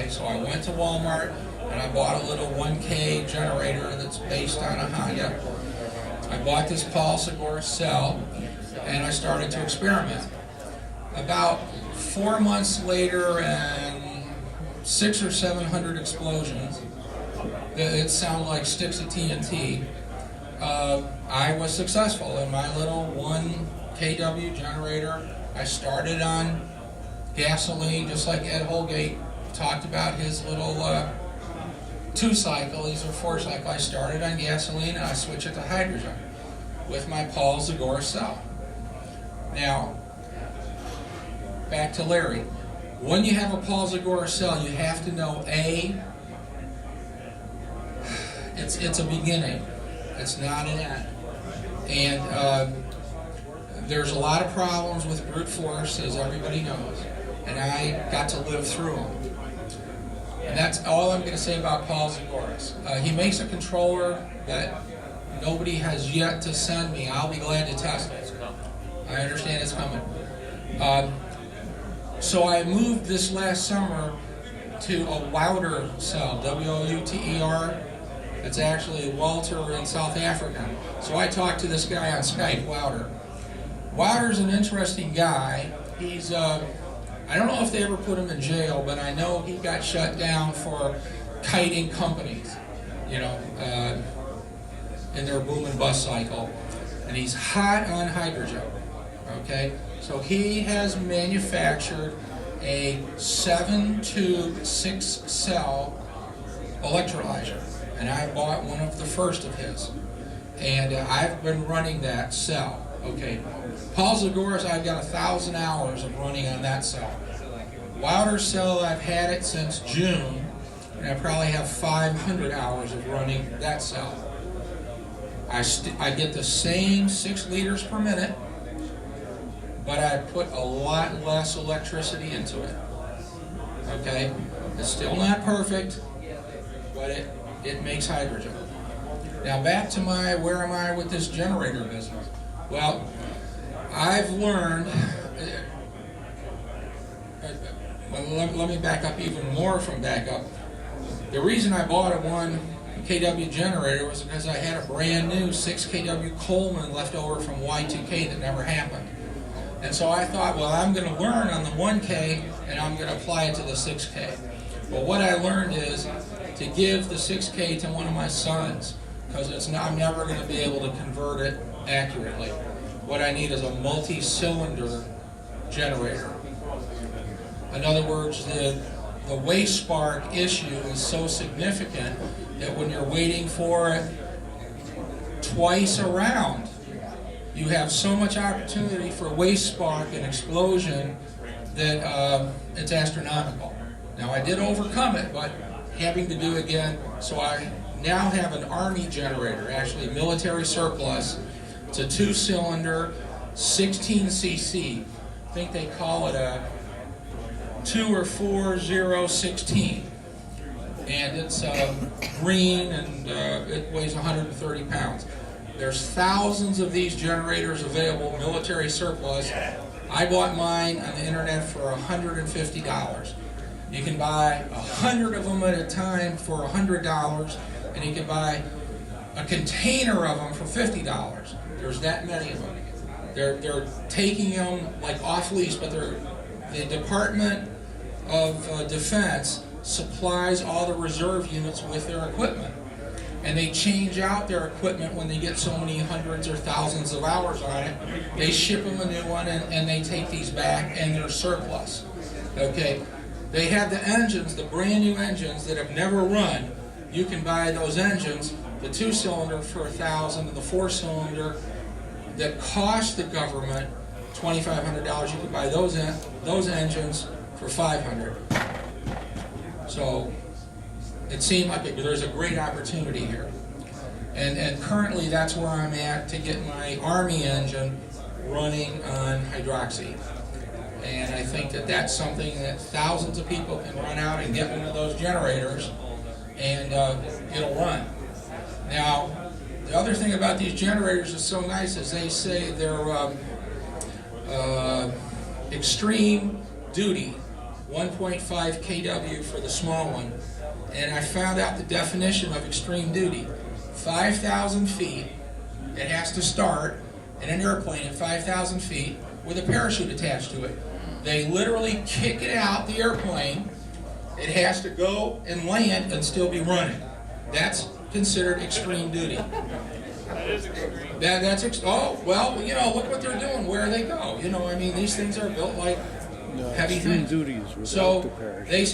Okay, so I went to Walmart and I bought a little 1K generator that's based on a Honda. I bought this Paul Segura cell and I started to experiment. About 4 months later and 600 or 700 explosions, it sounded like sticks of TNT, I was successful in my little 1 kW generator. I started on gasoline, just like Ed Holgate talked about his little 2-cycle. These are 4-cycle. I started on gasoline and I switched it to hydrogen with my Paul Segura cell. Now, back to Larry. When you have a Paul Segura cell, you have to know it's a beginning. It's not an end. And there's a lot of problems with brute force, as everybody knows, and I got to live through them. And that's all I'm going to say about Paul Segura's. He makes a controller that nobody has yet to send me. I'll be glad to test it. I understand it's coming. So I moved this last summer to a Wouter cell, W-O-U-T-E-R. It's actually Walter in South Africa. So I talked to this guy on Skype, Wouter. Wouter's an interesting guy. He's, I don't know if they ever put him in jail, but I know he got shut down for kiting companies, you know, in their boom and bust cycle. And he's hot on hydrogen, okay? So he has manufactured a 7-tube, 6-cell electrolyzer. And I bought one of the first of his. And I've been running that cell. Okay, Paul Segura's, I've got 1,000 hours of running on that cell. Wouter cell, I've had it since June, and I probably have 500 hours of running that cell. I get the same 6 liters per minute, but I put a lot less electricity into it. Okay, it's still not perfect, but it makes hydrogen. Now back to where am I with this generator business? Well, I've learned, let me back up even more from back up. The reason I bought a 1 kW generator was because I had a brand new 6 kW Coleman left over from Y2K that never happened. And so I thought, well, I'm going to learn on the 1K and I'm going to apply it to the 6K. Well, what I learned is to give the 6K to one of my sons, because I'm never going to be able to convert it accurately. What I need is a multi-cylinder generator. In other words, the waste spark issue is so significant that when you're waiting for it twice around, you have so much opportunity for waste spark and explosion that it's astronomical. Now I did overcome it, but having to do it again, so I now have an Army generator, actually military surplus. It's a 2-cylinder, 16 cc. I think they call it a 24016. And it's green and it weighs 130 pounds. There's thousands of these generators available, military surplus. I bought mine on the internet for $150. You can buy 100 of them at a time for $100, and you can buy a container of them for $50. There's that many of them. They're taking them like off lease, but the Department of Defense supplies all the reserve units with their equipment. And they change out their equipment when they get so many hundreds or thousands of hours on it. They ship them a new one and they take these back and they're surplus. Okay, they have the engines, the brand new engines that have never run. You can buy those engines, the 2-cylinder for $1,000 and the 4-cylinder that cost the government $2,500. You can buy those engines for $500. So it seemed like there's a great opportunity here. And currently that's where I'm at to get my Army engine running on hydroxy. And I think that that's something that thousands of people can run out and get one of those generators and it'll run. Now, the other thing about these generators is so nice is they say they're extreme duty 1.5 kW for the small one, and I found out the definition of extreme duty. 5,000 feet, it has to start in an airplane at 5,000 feet with a parachute attached to it. They literally kick it out the airplane. It has to go and land and still be running. That's considered extreme duty. That is extreme. Oh, well, you know, look what they're doing, where they go. You know, I mean, these things are built like heavy things. Duties without So the parachute. they